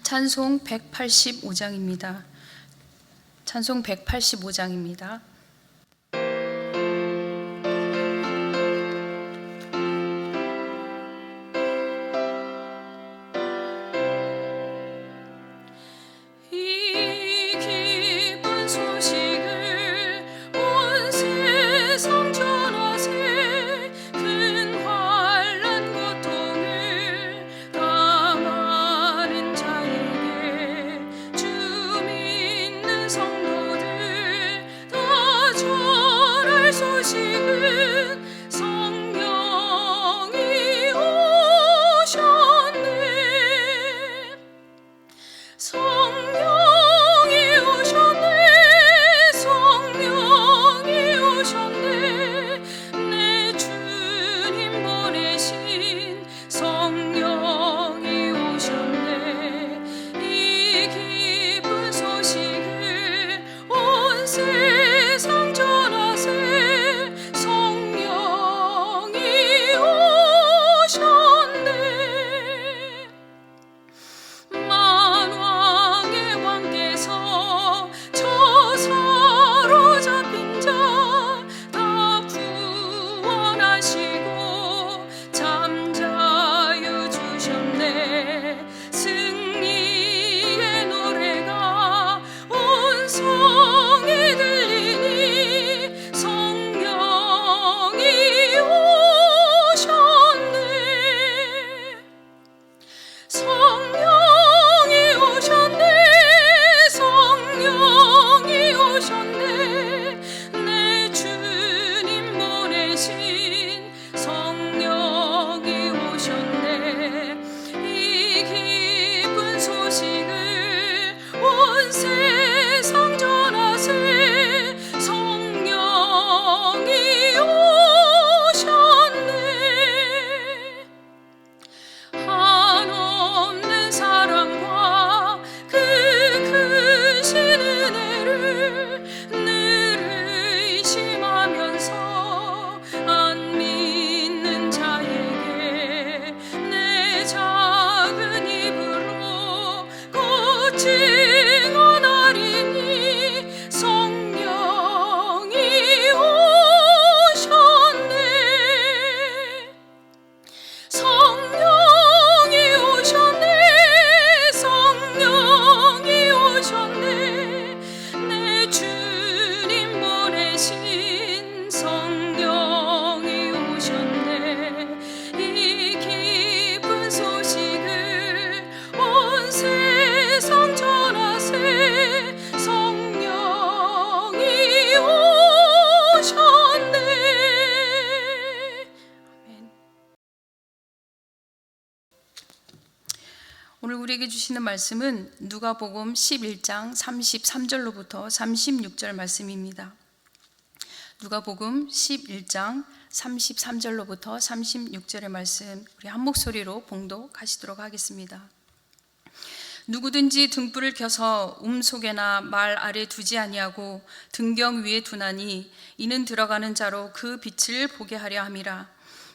찬송 185장입니다. 찬송 185장입니다. 오늘 우리에게 주시는 말씀은 누가복음 11장 33절로부터 36절 말씀입니다. 누가복음 11장 33절로부터 36절의 말씀 우리 한 목소리로 봉독하시도록 하겠습니다. 누구든지 등불을 켜서 속에나 말 아래 두지 아니하고 등경 위에 두나니 이는 들어가는 자로 그 빛을 보게 하려 함이라.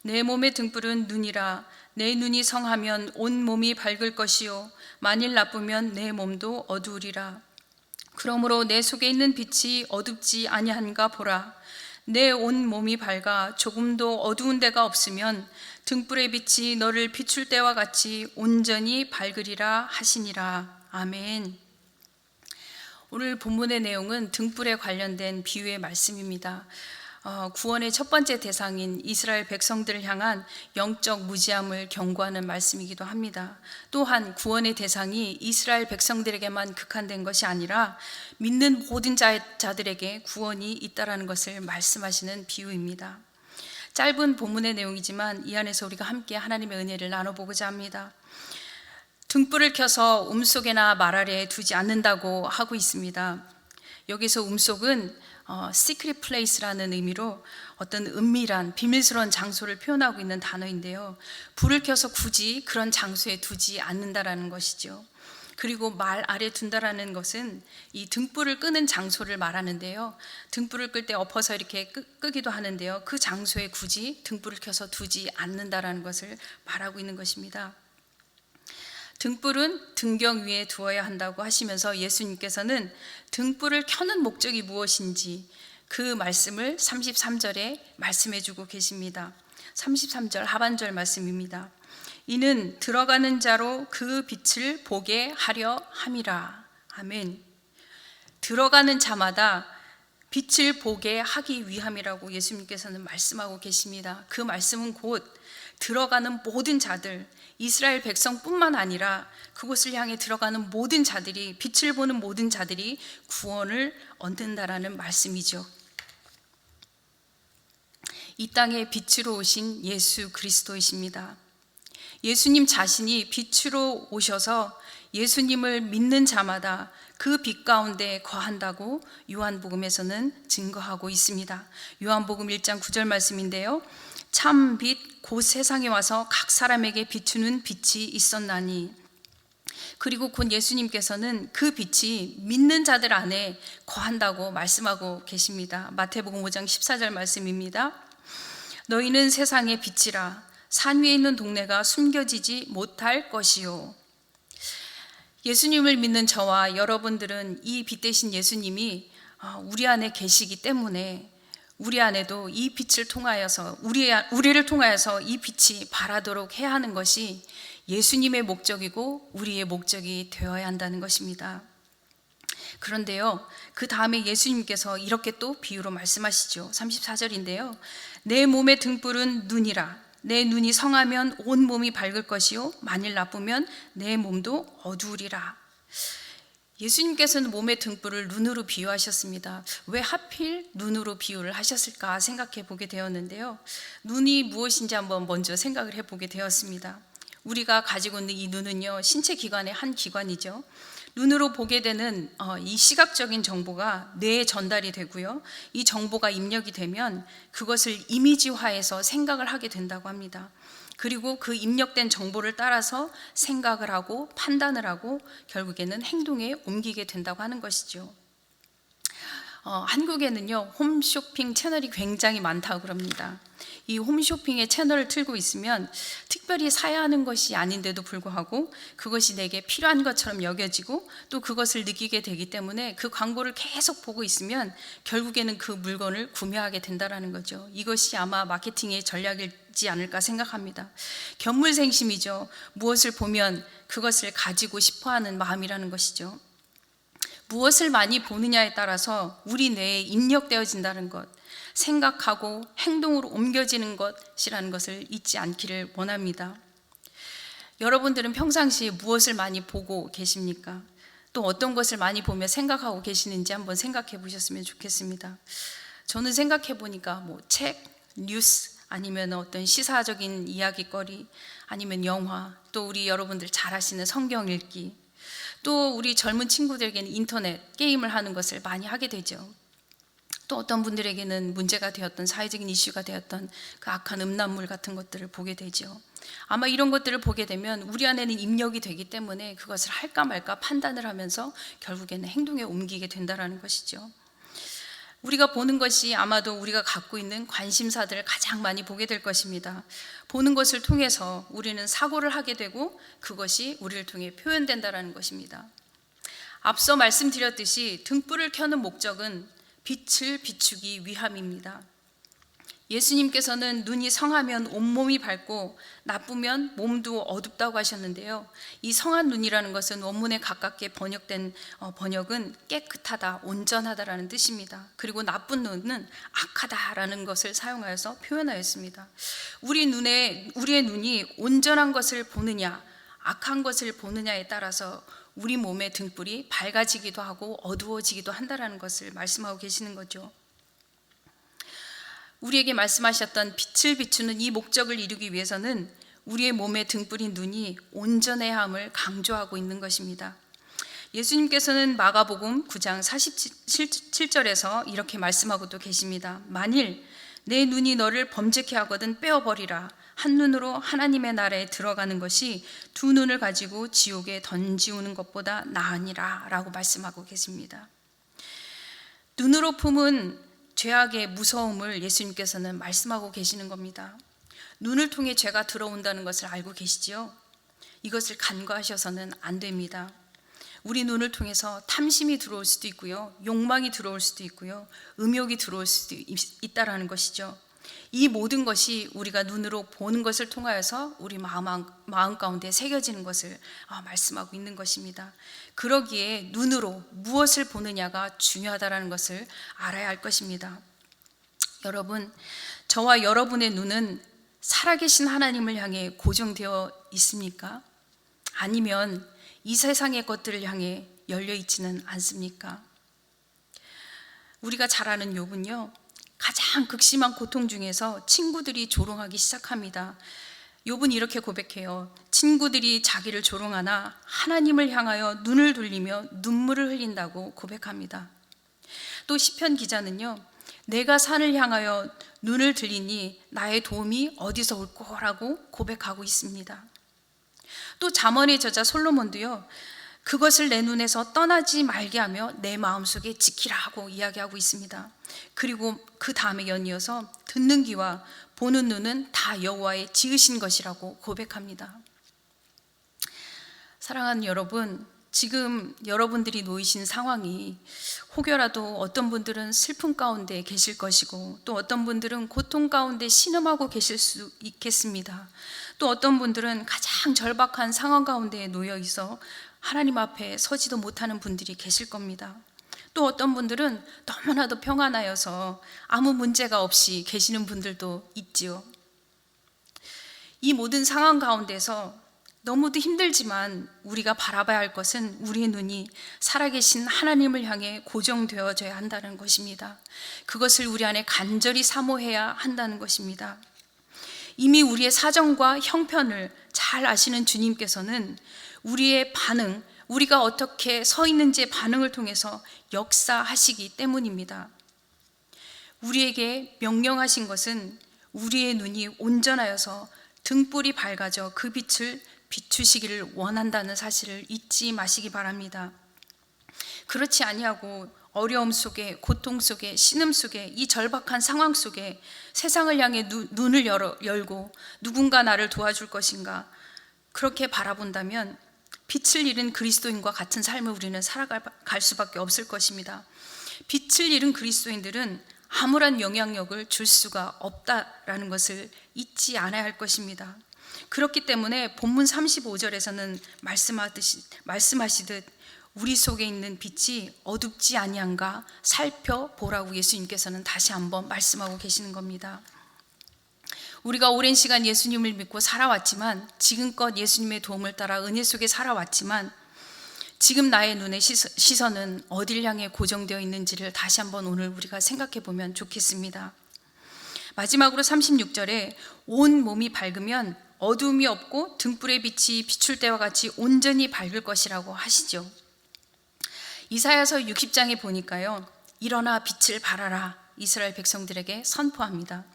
내 몸의 등불은 눈이라. 내 눈이 성하면 온 몸이 밝을 것이요 만일 나쁘면 내 몸도 어두우리라. 그러므로 내 속에 있는 빛이 어둡지 아니한가 보라. 내 온 몸이 밝아 조금도 어두운 데가 없으면 등불의 빛이 너를 비출 때와 같이 온전히 밝으리라 하시니라. 아멘. 오늘 본문의 내용은 등불에 관련된 비유의 말씀입니다. 구원의 첫 번째 대상인 이스라엘 백성들을 향한 영적 무지함을 경고하는 말씀이기도 합니다. 또한 구원의 대상이 이스라엘 백성들에게만 국한된 것이 아니라 믿는 모든 자들에게 구원이 있다라는 것을 말씀하시는 비유입니다. 짧은 본문의 내용이지만 이 안에서 우리가 함께 하나님의 은혜를 나눠보고자 합니다. 등불을 켜서 속에나 말 아래에 두지 않는다고 하고 있습니다. 여기서 속은 secret place라는 의미로 어떤 은밀한 비밀스러운 장소를 표현하고 있는 단어인데요. 불을 켜서 굳이 그런 장소에 두지 않는다라는 것이죠. 그리고 말 아래 둔다라는 것은 이 등불을 끄는 장소를 말하는데요. 등불을 끌 때 엎어서 이렇게 끄기도 하는데요. 그 장소에 굳이 등불을 켜서 두지 않는다라는 것을 말하고 있는 것입니다. 등불은 등경 위에 두어야 한다고 하시면서 예수님께서는 등불을 켜는 목적이 무엇인지 그 말씀을 33절에 말씀해 주고 계십니다. 33절 하반절 말씀입니다. 이는 들어가는 자로 그 빛을 보게 하려 함이라. 아멘. 들어가는 자마다 빛을 보게 하기 위함이라고 예수님께서는 말씀하고 계십니다. 그 말씀은 곧 들어가는 모든 자들, 이스라엘 백성뿐만 아니라 그곳을 향해 들어가는 모든 자들이, 빛을 보는 모든 자들이 구원을 얻는다라는 말씀이죠. 이 땅에 빛으로 오신 예수 그리스도이십니다. 예수님 자신이 빛으로 오셔서 예수님을 믿는 자마다 그 빛 가운데 거한다고 요한복음에서는 증거하고 있습니다. 요한복음 1장 9절 말씀인데요. 참 빛 곧 세상에 와서 각 사람에게 비추는 빛이 있었나니. 그리고 곧 예수님께서는 그 빛이 믿는 자들 안에 거한다고 말씀하고 계십니다. 마태복음 5장 14절 말씀입니다. 너희는 세상의 빛이라. 산 위에 있는 동네가 숨겨지지 못할 것이요. 예수님을 믿는 저와 여러분들은 이 빛 대신 예수님이 우리 안에 계시기 때문에 우리 안에도 이 빛을 통하여서 우리를 통하여서 이 빛이 발하도록 해야 하는 것이 예수님의 목적이고 우리의 목적이 되어야 한다는 것입니다. 그런데요, 그 다음에 예수님께서 이렇게 또 비유로 말씀하시죠. 34절인데요. 내 몸의 등불은 눈이라. 내 눈이 성하면 온 몸이 밝을 것이요 만일 나쁘면 내 몸도 어두우리라. 예수님께서는 몸의 등불을 눈으로 비유하셨습니다. 왜 하필 눈으로 비유를 하셨을까 생각해 보게 되었는데요. 눈이 무엇인지 한번 먼저 생각을 해보게 되었습니다. 우리가 가지고 있는 이 눈은요, 신체 기관의 한 기관이죠. 눈으로 보게 되는 이 시각적인 정보가 뇌에 전달이 되고요. 이 정보가 입력이 되면 그것을 이미지화해서 생각을 하게 된다고 합니다. 그리고 그 입력된 정보를 따라서 생각을 하고 판단을 하고 결국에는 행동에 옮기게 된다고 하는 것이죠. 한국에는요, 홈쇼핑 채널이 굉장히 많다고 그럽니다. 이 홈쇼핑의 채널을 틀고 있으면 특별히 사야 하는 것이 아닌데도 불구하고 그것이 내게 필요한 것처럼 여겨지고 또 그것을 느끼게 되기 때문에 그 광고를 계속 보고 있으면 결국에는 그 물건을 구매하게 된다는 거죠. 이것이 아마 마케팅의 전략이지 않을까 생각합니다. 견물생심이죠. 무엇을 보면 그것을 가지고 싶어하는 마음이라는 것이죠. 무엇을 많이 보느냐에 따라서 우리 뇌에 입력되어진다는 것, 생각하고 행동으로 옮겨지는 것이라는 것을 잊지 않기를 원합니다. 여러분들은 평상시에 무엇을 많이 보고 계십니까? 또 어떤 것을 많이 보며 생각하고 계시는지 한번 생각해 보셨으면 좋겠습니다. 저는 생각해 보니까 책, 뉴스, 아니면 어떤 시사적인 이야기거리, 아니면 영화, 또 우리 여러분들 잘 아시는 성경 읽기, 또 우리 젊은 친구들에게는 인터넷, 게임을 하는 것을 많이 하게 되죠. 또 어떤 분들에게는 문제가 되었던, 사회적인 이슈가 되었던 그 악한 음란물 같은 것들을 보게 되죠. 아마 이런 것들을 보게 되면 우리 안에는 입력이 되기 때문에 그것을 할까 말까 판단을 하면서 결국에는 행동에 옮기게 된다는 것이죠. 우리가 보는 것이 아마도 우리가 갖고 있는 관심사들을 가장 많이 보게 될 것입니다. 보는 것을 통해서 우리는 사고를 하게 되고 그것이 우리를 통해 표현된다는 것입니다. 앞서 말씀드렸듯이 등불을 켜는 목적은 빛을 비추기 위함입니다. 예수님께서는 눈이 성하면 온몸이 밝고 나쁘면 몸도 어둡다고 하셨는데요. 이 성한 눈이라는 것은 원문에 가깝게 번역된 번역은 깨끗하다, 온전하다라는 뜻입니다. 그리고 나쁜 눈은 악하다라는 것을 사용하여서 표현하였습니다. 우리의 눈이 온전한 것을 보느냐, 악한 것을 보느냐에 따라서 우리 몸의 등불이 밝아지기도 하고 어두워지기도 한다는 것을 말씀하고 계시는 거죠. 우리에게 말씀하셨던 빛을 비추는 이 목적을 이루기 위해서는 우리의 몸의 등불인 눈이 온전해야 함을 강조하고 있는 것입니다. 예수님께서는 마가복음 9장 47절에서 이렇게 말씀하고도 계십니다. 만일 내 눈이 너를 범죄케 하거든 빼어버리라. 한 눈으로 하나님의 나라에 들어가는 것이 두 눈을 가지고 지옥에 던지우는 것보다 나으니라 라고 말씀하고 계십니다. 눈으로 품은 죄악의 무서움을 예수님께서는 말씀하고 계시는 겁니다. 눈을 통해 죄가 들어온다는 것을 알고 계시지요? 이것을 간과하셔서는 안 됩니다. 우리 눈을 통해서 탐심이 들어올 수도 있고요, 욕망이 들어올 수도 있고요, 음욕이 들어올 수도 있다라는 것이죠. 이 모든 것이 우리가 눈으로 보는 것을 통하여서 우리 마음 가운데 새겨지는 것을 말씀하고 있는 것입니다. 그러기에 눈으로 무엇을 보느냐가 중요하다는 것을 알아야 할 것입니다. 여러분, 저와 여러분의 눈은 살아계신 하나님을 향해 고정되어 있습니까? 아니면 이 세상의 것들을 향해 열려 있지는 않습니까? 우리가 잘 아는 욥은요, 가장 극심한 고통 중에서 친구들이 조롱하기 시작합니다. 욥은 이렇게 고백해요. 친구들이 자기를 조롱하나 하나님을 향하여 눈을 돌리며 눈물을 흘린다고 고백합니다. 또 시편 기자는요, 내가 산을 향하여 눈을 들리니 나의 도움이 어디서 올 거라고 고백하고 있습니다. 또 잠언의 저자 솔로몬도요, 그것을 내 눈에서 떠나지 말게 하며 내 마음속에 지키라고 이야기하고 있습니다. 그리고 그 다음에 연이어서 듣는 귀와 보는 눈은 다 여호와의 지으신 것이라고 고백합니다. 사랑하는 여러분, 지금 여러분들이 놓이신 상황이 혹여라도 어떤 분들은 슬픔 가운데 계실 것이고, 또 어떤 분들은 고통 가운데 신음하고 계실 수 있겠습니다. 또 어떤 분들은 가장 절박한 상황 가운데 놓여 있어 하나님 앞에 서지도 못하는 분들이 계실 겁니다. 또 어떤 분들은 너무나도 평안하여서 아무 문제가 없이 계시는 분들도 있지요. 이 모든 상황 가운데서 너무도 힘들지만 우리가 바라봐야 할 것은 우리의 눈이 살아계신 하나님을 향해 고정되어져야 한다는 것입니다. 그것을 우리 안에 간절히 사모해야 한다는 것입니다. 이미 우리의 사정과 형편을 잘 아시는 주님께서는 우리의 반응, 우리가 어떻게 서 있는지의 반응을 통해서 역사하시기 때문입니다. 우리에게 명령하신 것은 우리의 눈이 온전하여서 등불이 밝아져 그 빛을 비추시기를 원한다는 사실을 잊지 마시기 바랍니다. 그렇지 아니하고 어려움 속에, 고통 속에, 신음 속에, 이 절박한 상황 속에 세상을 향해 눈을 열고 누군가 나를 도와줄 것인가, 그렇게 바라본다면 빛을 잃은 그리스도인과 같은 삶을 우리는 살아갈 수밖에 없을 것입니다. 빛을 잃은 그리스도인들은 아무런 영향력을 줄 수가 없다라는 것을 잊지 않아야 할 것입니다. 그렇기 때문에 본문 35절에서는 말씀하시듯 우리 속에 있는 빛이 어둡지 아니한가 살펴보라고 예수님께서는 다시 한번 말씀하고 계시는 겁니다. 우리가 오랜 시간 예수님을 믿고 살아왔지만, 지금껏 예수님의 도움을 따라 은혜 속에 살아왔지만, 지금 나의 눈의 시선은 어디를 향해 고정되어 있는지를 다시 한번 오늘 우리가 생각해 보면 좋겠습니다. 마지막으로 36절에 온 몸이 밝으면 어두움이 없고 등불의 빛이 비출 때와 같이 온전히 밝을 것이라고 하시죠. 이사야서 60장에 보니까요, 일어나 빛을 발하라 이스라엘 백성들에게 선포합니다.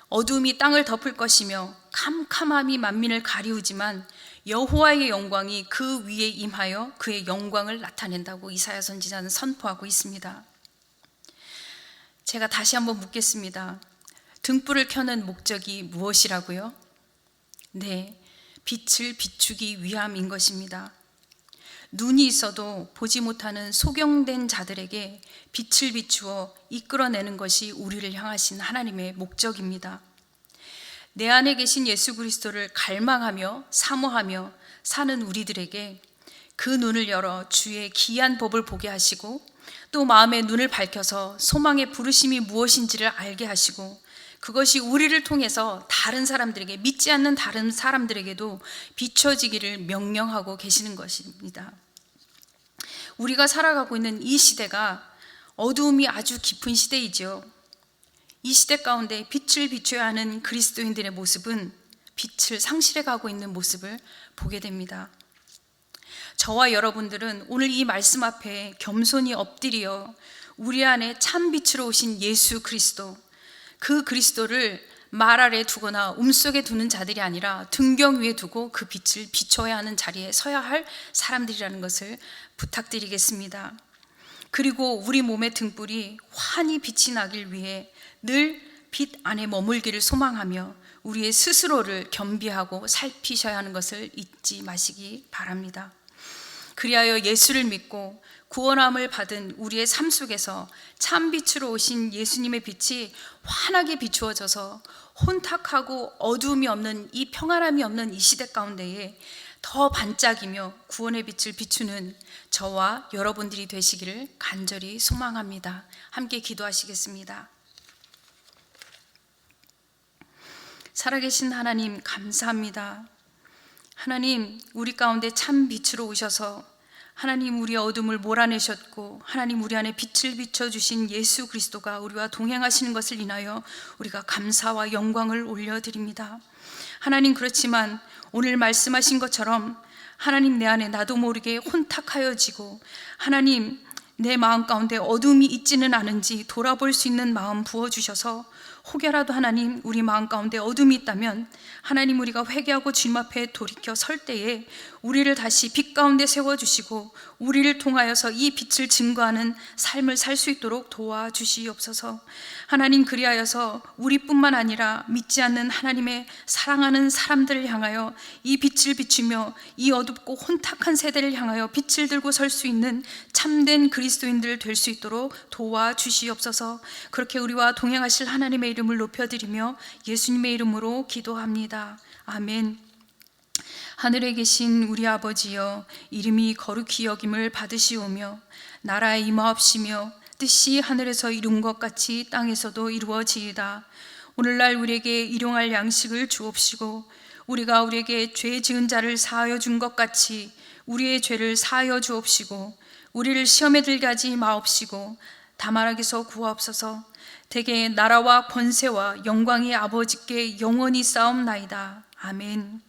어두움이 땅을 덮을 것이며 캄캄함이 만민을 가리우지만 여호와의 영광이 그 위에 임하여 그의 영광을 나타낸다고 이사야 선지자는 선포하고 있습니다. 제가 다시 한번 묻겠습니다. 등불을 켜는 목적이 무엇이라고요? 네, 빛을 비추기 위함인 것입니다. 눈이 있어도 보지 못하는 소경된 자들에게 빛을 비추어 이끌어내는 것이 우리를 향하신 하나님의 목적입니다. 내 안에 계신 예수 그리스도를 갈망하며 사모하며 사는 우리들에게 그 눈을 열어 주의 기이한 법을 보게 하시고, 또 마음의 눈을 밝혀서 소망의 부르심이 무엇인지를 알게 하시고, 그것이 우리를 통해서 다른 사람들에게, 믿지 않는 다른 사람들에게도 비춰지기를 명령하고 계시는 것입니다. 우리가 살아가고 있는 이 시대가 어두움이 아주 깊은 시대이죠. 이 시대 가운데 빛을 비춰야 하는 그리스도인들의 모습은 빛을 상실해 가고 있는 모습을 보게 됩니다. 저와 여러분들은 오늘 이 말씀 앞에 겸손히 엎드려 우리 안에 참 빛으로 오신 예수 그리스도, 그 그리스도를 말 아래 두거나 움속에 두는 자들이 아니라 등경 위에 두고 그 빛을 비춰야 하는 자리에 서야 할 사람들이라는 것을 부탁드리겠습니다. 그리고 우리 몸의 등불이 환히 빛이 나길 위해 늘 빛 안에 머물기를 소망하며 우리의 스스로를 겸비하고 살피셔야 하는 것을 잊지 마시기 바랍니다. 그리하여 예수를 믿고 구원함을 받은 우리의 삶 속에서 참 빛으로 오신 예수님의 빛이 환하게 비추어져서 혼탁하고 어두움이 없는 이 평안함이 없는 이 시대 가운데에 더 반짝이며 구원의 빛을 비추는 저와 여러분들이 되시기를 간절히 소망합니다. 함께 기도하시겠습니다. 살아계신 하나님, 감사합니다. 하나님, 우리 가운데 참 빛으로 오셔서 하나님 우리의 어둠을 몰아내셨고 하나님 우리 안에 빛을 비춰주신 예수 그리스도가 우리와 동행하시는 것을 인하여 우리가 감사와 영광을 올려드립니다. 하나님, 그렇지만 오늘 말씀하신 것처럼 하나님, 내 안에 나도 모르게 혼탁하여지고 하나님, 내 마음 가운데 어둠이 있지는 않은지 돌아볼 수 있는 마음 부어주셔서 혹여라도 하나님 우리 마음 가운데 어둠이 있다면 하나님, 우리가 회개하고 주님 앞에 돌이켜 설 때에 우리를 다시 빛 가운데 세워주시고 우리를 통하여서 이 빛을 증거하는 삶을 살 수 있도록 도와주시옵소서. 하나님, 그리하여서 우리뿐만 아니라 믿지 않는 하나님의 사랑하는 사람들을 향하여 이 빛을 비추며 이 어둡고 혼탁한 세대를 향하여 빛을 들고 설 수 있는 참된 그리스도인들 될 수 있도록 도와주시옵소서. 그렇게 우리와 동행하실 하나님의 이름을 높여드리며 예수님의 이름으로 기도합니다. 아멘. 하늘에 계신 우리 아버지여, 이름이 거룩히 여김을 받으시오며 나라에 임하옵시며 뜻이 하늘에서 이룬 것 같이 땅에서도 이루어지이다. 오늘날 우리에게 일용할 양식을 주옵시고 우리가 우리에게 죄 지은 자를 사하여 준 것 같이 우리의 죄를 사하여 주옵시고 우리를 시험에 들게 하지 마옵시고 다만 악에서 구하옵소서. 대개 나라와 권세와 영광이 아버지께 영원히 싸움나이다. 아멘.